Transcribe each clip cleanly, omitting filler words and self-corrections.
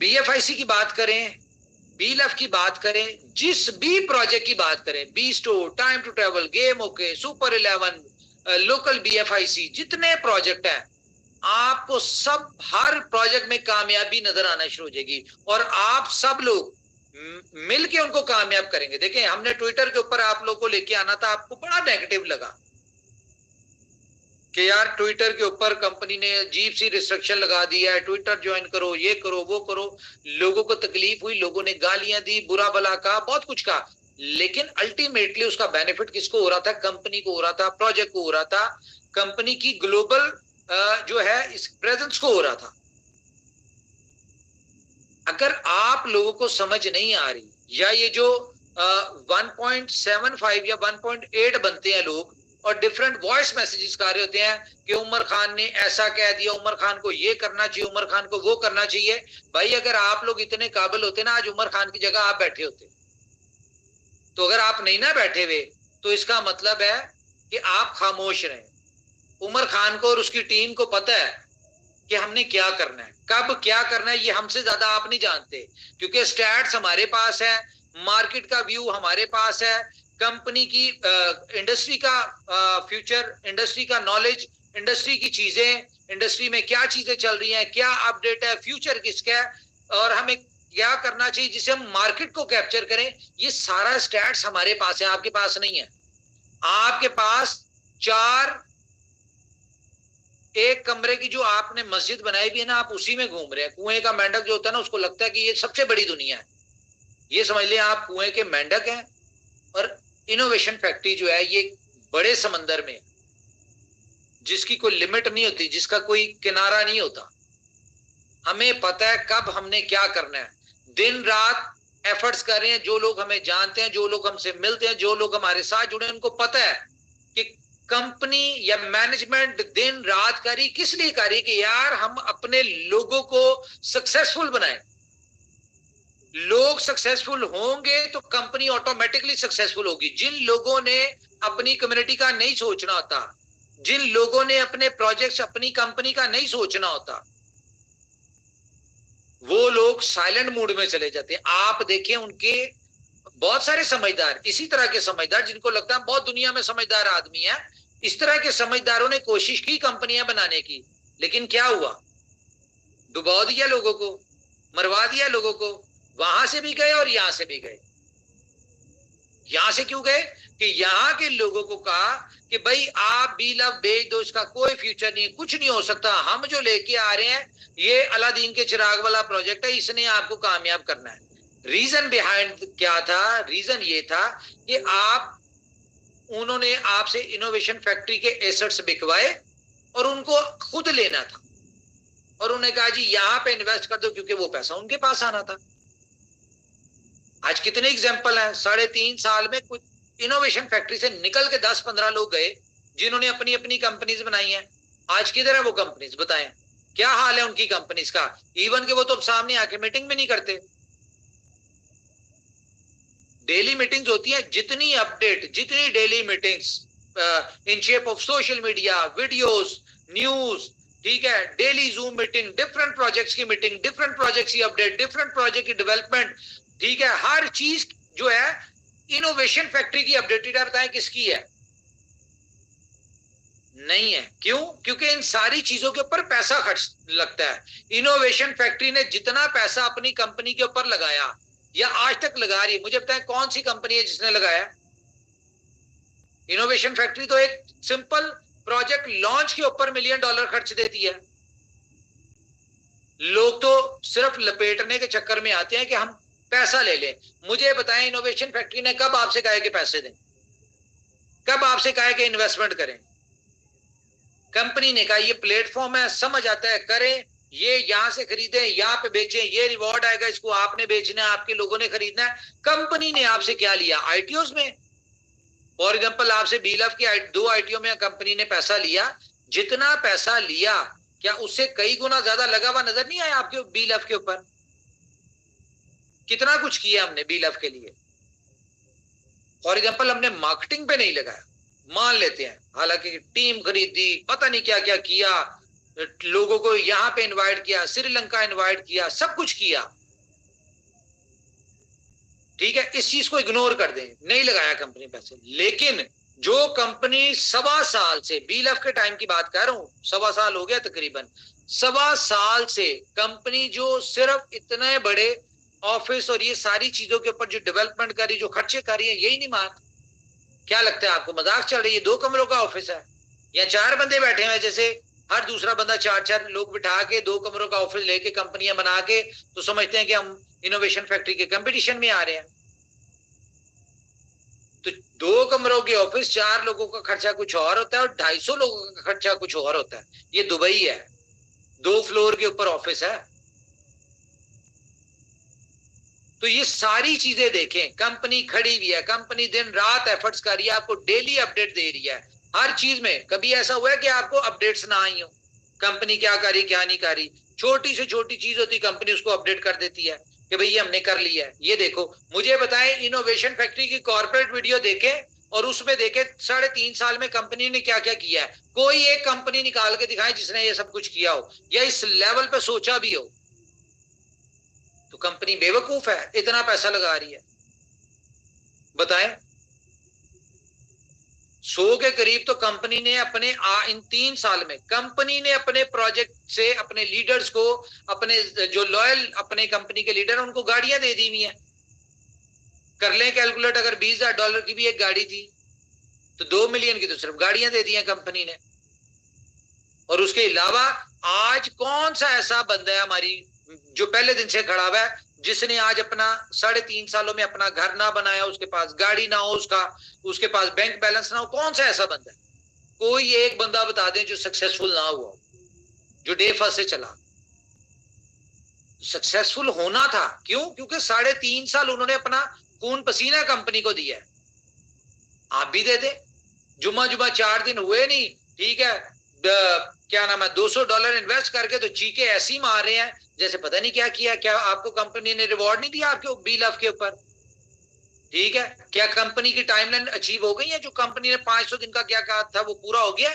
BFIC की बात करें, BLF की बात करें, जिस भी प्रोजेक्ट की बात करें, B store, time to travel, game okay, super 11, local BFIC, जितने प्रोजेक्ट हैं, आपको सब हर प्रोजेक्ट में कामयाबी नजर आना शुरू हो जाएगी और आप सब लोग मिलके उनको कामयाब करेंगे। देखें, हमने ट्विटर के ऊपर आप लोगों को लेके आना था, आपको बड़ा नेगेटिव लगा कि यार ट्विटर के ऊपर कंपनी ने अजीब सी रिस्ट्रिक्शन लगा दी है, ट्विटर ज्वाइन करो, ये करो, वो करो। लोगों को तकलीफ हुई, लोगों ने गालियां दी, बुरा भला कहा, बहुत कुछ कहा, लेकिन अल्टीमेटली उसका बेनिफिट किसको हो रहा था? कंपनी को हो रहा था, प्रोजेक्ट को हो रहा था, कंपनी की ग्लोबल जो है इस प्रेजेंस को हो रहा था। अगर आप लोगों को समझ नहीं आ रही, या ये जो 1.75 या 1.8 बनते हैं लोग और डिफरेंट वॉइस मैसेजेस कर रहे होते हैं कि उमर खान ने ऐसा कह दिया, उमर खान को ये करना चाहिए, उमर खान को वो करना चाहिए। भाई, अगर आप लोग इतने काबिल होते ना, आज उमर खान की जगह आप बैठे होते। तो अगर आप नहीं ना बैठे हुए, तो इसका मतलब है कि आप खामोश रहें। उमर खान को और उसकी टीम को पता है कि हमने क्या करना है, कब क्या करना है, ये हमसे ज्यादा आप नहीं जानते, क्योंकि स्टैट्स हमारे पास है, मार्केट का व्यू हमारे पास है, कंपनी की इंडस्ट्री का फ्यूचर, इंडस्ट्री का नॉलेज, इंडस्ट्री की चीजें, इंडस्ट्री में क्या चीजें चल रही हैं, क्या अपडेट है, फ्यूचर किसका है और हमें क्या करना चाहिए जिससे हम मार्केट को कैप्चर करें, ये सारा स्टैट्स हमारे पास है, आपके पास नहीं है। आपके पास 4 एक कमरे की जो आपने मस्जिद बनाई भी है ना, आप उसी में घूम रहे हैं। कुएं का मेंढक जो होता है ना, उसको लगता है कि ये सबसे बड़ी दुनिया है। ये समझ लिया आप कुएं के मेंढक हैं। और इनोवेशन फैक्ट्री जो है, ये बड़े समंदर में, जिसकी कोई लिमिट नहीं होती, जिसका कोई किनारा नहीं होता। हमें पता है कब हमने क्या करना है, दिन रात एफर्ट्स कर रहे हैं। जो लोग हमें जानते हैं, जो लोग हमसे मिलते हैं, जो लोग हमारे साथ जुड़े हैं, उनको पता है कि कंपनी या मैनेजमेंट दिन रात करी, किस लिए करी? कि यार हम अपने लोगों को सक्सेसफुल बनाएं। लोग सक्सेसफुल होंगे तो कंपनी ऑटोमेटिकली सक्सेसफुल होगी। जिन लोगों ने अपनी कम्युनिटी का नहीं सोचना होता, जिन लोगों ने अपने प्रोजेक्ट्स, अपनी कंपनी का नहीं सोचना होता, वो लोग साइलेंट मूड में चले जाते हैं। आप देखें, उनके बहुत सारे समझदार, इसी तरह के समझदार जिनको लगता है बहुत दुनिया में समझदार आदमी है, इस तरह के समझदारों ने कोशिश की कंपनियां बनाने की, लेकिन क्या हुआ? डुबा दिया लोगों को, मरवा दिया लोगों को। वहां से भी गए और यहां से भी गए। यहां से क्यों गए? कि यहां के लोगों को कहा कि भाई आप BLF बेच दो, इसका कोई फ्यूचर नहीं, कुछ नहीं हो सकता, हम जो लेके आ रहे हैं ये अलादीन के चिराग वाला प्रोजेक्ट है, इसने आपको कामयाब करना है। रीजन बिहाइंड क्या था? रीजन ये था कि उन्होंने आपसे इनोवेशन फैक्ट्री के एसेट्स बिकवाए और उनको खुद लेना था, और उन्होंने कहा जी यहां पे इन्वेस्ट कर दो, क्योंकि वो पैसा उनके पास आना था। आज कितने एग्जाम्पल हैं? 3.5 साल में कुछ इनोवेशन फैक्ट्री से निकल के 10-15 लोग गए जिन्होंने अपनी अपनी कंपनीज बनाई हैं। आज किधर है वो कंपनीज? बताएं, क्या हाल है उनकी कंपनीज का? इवन के वो तो सामने आके मीटिंग भी नहीं करते। डेली मीटिंग्स होती है, जितनी अपडेट, जितनी daily meetings in shape of social media, videos, news, ठीक है, daily zoom meeting, different projects की मीटिंग, डिफरेंट प्रोजेक्ट्स की अपडेट, डिफरेंट प्रोजेक्ट की डेवलपमेंट, ठीक है, हर चीज जो है इनोवेशन फैक्ट्री की अपडेटेड है। बताएं किसकी है? नहीं है। क्यों? क्योंकि इन सारी चीजों के ऊपर पैसा खर्च लगता है। इनोवेशन फैक्ट्री ने जितना पैसा अपनी कंपनी के ऊपर लगाया या आज तक लगा रही है, मुझे बताएं कौन सी कंपनी है जिसने लगाया? इनोवेशन फैक्ट्री तो एक सिंपल प्रोजेक्ट लॉन्च के ऊपर $1 मिलियन खर्च देती है। लोग तो सिर्फ लपेटने के चक्कर में आते हैं कि हम पैसा ले लें। मुझे बताएं, इनोवेशन फैक्ट्री ने कब आपसे कहा कि पैसे दें? कब आपसे कहा कि इन्वेस्टमेंट करें? कंपनी ने कहा ये प्लेटफॉर्म है, समझ आता है, करें, ये यहां से खरीदें, यहाँ पे बेचें, ये रिवॉर्ड आएगा, इसको आपने बेचना है, आपके लोगों ने खरीदना है। कंपनी ने आपसे क्या लिया? आईटीओ में। फॉर एग्जाम्पल, आपसे BLF की 2 आईटीओ में कंपनी ने पैसा लिया। जितना पैसा लिया, क्या उससे कई गुना ज्यादा लगा हुआ नजर नहीं आया आपके BLF के ऊपर? कितना कुछ किया हमने BLF के लिए। फॉर एग्जाम्पल, हमने मार्केटिंग पे नहीं लगाया, मान लेते हैं, हालांकि टीम खरीदी, पता नहीं क्या क्या किया, लोगों को यहां पे इनवाइट किया, श्रीलंका इनवाइट किया, सब कुछ किया, ठीक है। इस चीज को इग्नोर कर दें, नहीं लगाया कंपनी पैसे। लेकिन जो कंपनी 1.25 साल से, बीएलएफ के टाइम की बात कर रहा हूं, 1.25 साल हो गया तकरीबन, 1.25 साल से कंपनी जो सिर्फ इतने बड़े ऑफिस और ये सारी चीजों के ऊपर जो डेवलपमेंट कर रही, जो खर्चे कर रही है, यही नहीं मार। क्या लगता है आपको मजाक चल रही है? 2 कमरों का ऑफिस है या 4 बंदे बैठे हैं, जैसे हर दूसरा बंदा 4-4 लोग बिठा के 2 कमरों का ऑफिस लेके कंपनियां बना के तो समझते हैं कि हम इनोवेशन फैक्ट्री के कंपटीशन में आ रहे हैं। तो 2 कमरों के ऑफिस, 4 लोगों का खर्चा कुछ और होता है और 250 लोगों का खर्चा कुछ और होता है। ये दुबई है, 2 फ्लोर के ऊपर ऑफिस है। तो ये सारी चीजें देखें, कंपनी खड़ी हुई है, कंपनी दिन रात एफर्ट्स कर रही है, आपको डेली अपडेट दे रही है हर चीज में। कभी ऐसा हुआ है कि आपको अपडेट्स ना आई हो, कंपनी क्या कर रही क्या नहीं कर रही? छोटी से छोटी चीज होती, कंपनी उसको अपडेट कर देती है कि भाई ये हमने कर लिया है। ये देखो, मुझे बताएं, इनोवेशन फैक्ट्री की कॉर्पोरेट वीडियो देखें और उसमें देखें 3.5 साल में कंपनी ने क्या क्या किया है। कोई एक कंपनी निकाल के दिखाए जिसने ये सब कुछ किया हो या इस लेवल पे सोचा भी हो। तो कंपनी बेवकूफ है, इतना पैसा लगा रही है। बताएं, 100 के करीब तो कंपनी ने अपने इन 3 साल में कंपनी ने अपने प्रोजेक्ट से अपने लीडर्स को, अपने जो लॉयल अपने कंपनी के लीडर हैं, उनको गाड़ियां दे दी हुई हैं। कर लें कैलकुलेट, अगर $20,000 की भी एक गाड़ी थी तो 2 मिलियन की तो सिर्फ गाड़ियां दे दी हैं कंपनी ने। और उसके अलावा आज कौन सा ऐसा बंदा है हमारी जो पहले दिन से खड़ा हुआ है, जिसने आज अपना 3.5 सालों में अपना घर ना बनाया, उसके पास गाड़ी ना हो, उसके पास बैंक बैलेंस ना हो? कौन सा ऐसा बंदा है? कोई एक बंदा बता दें जो सक्सेसफुल ना हुआ, जो डे फर्स्ट से चला। सक्सेसफुल होना था, क्यों? क्योंकि 3.5 साल उन्होंने अपना खून पसीना कंपनी को दिया है। आप भी दे दे, जुम्मा 4 दिन हुए नहीं, ठीक है, क्या नाम है, $200 इन्वेस्ट करके तो चीखे ऐसी मार रहे हैं जैसे पता नहीं क्या किया। क्या आपको कंपनी ने रिवॉर्ड नहीं दिया आपके बीएलएफ के ऊपर? ठीक है, क्या कंपनी की टाइमलाइन अचीव हो गई है? जो कंपनी ने 500 दिन का क्या कहा था वो पूरा हो गया?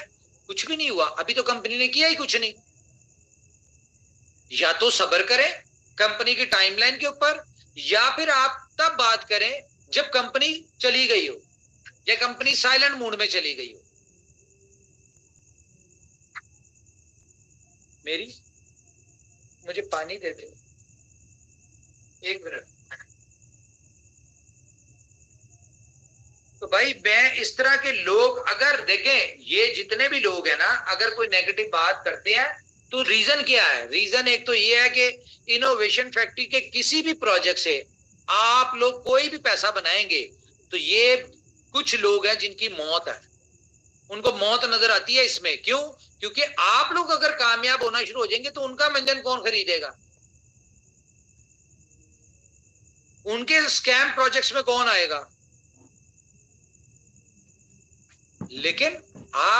कुछ भी नहीं हुआ, अभी तो कंपनी ने किया ही कुछ नहीं। या तो सब्र करें कंपनी की टाइमलाइन के ऊपर, या फिर आप तब बात करें जब कंपनी चली गई हो या कंपनी साइलेंट मोड में चली गई हो। मेरी, मुझे पानी दे दे, 1 मिनट। तो भाई मैं इस तरह के लोग अगर देखें, ये जितने भी लोग हैं ना, अगर कोई नेगेटिव बात करते हैं तो रीजन क्या है? रीजन एक तो ये है कि इनोवेशन फैक्ट्री के किसी भी प्रोजेक्ट से आप लोग कोई भी पैसा बनाएंगे तो ये कुछ लोग हैं जिनकी मौत है, उनको मौत नजर आती है इसमें। क्यों? क्योंकि आप लोग अगर कामयाब होना शुरू हो जाएंगे तो उनका मंजन कौन खरीदेगा? उनके स्कैम प्रोजेक्ट्स में कौन आएगा? लेकिन आप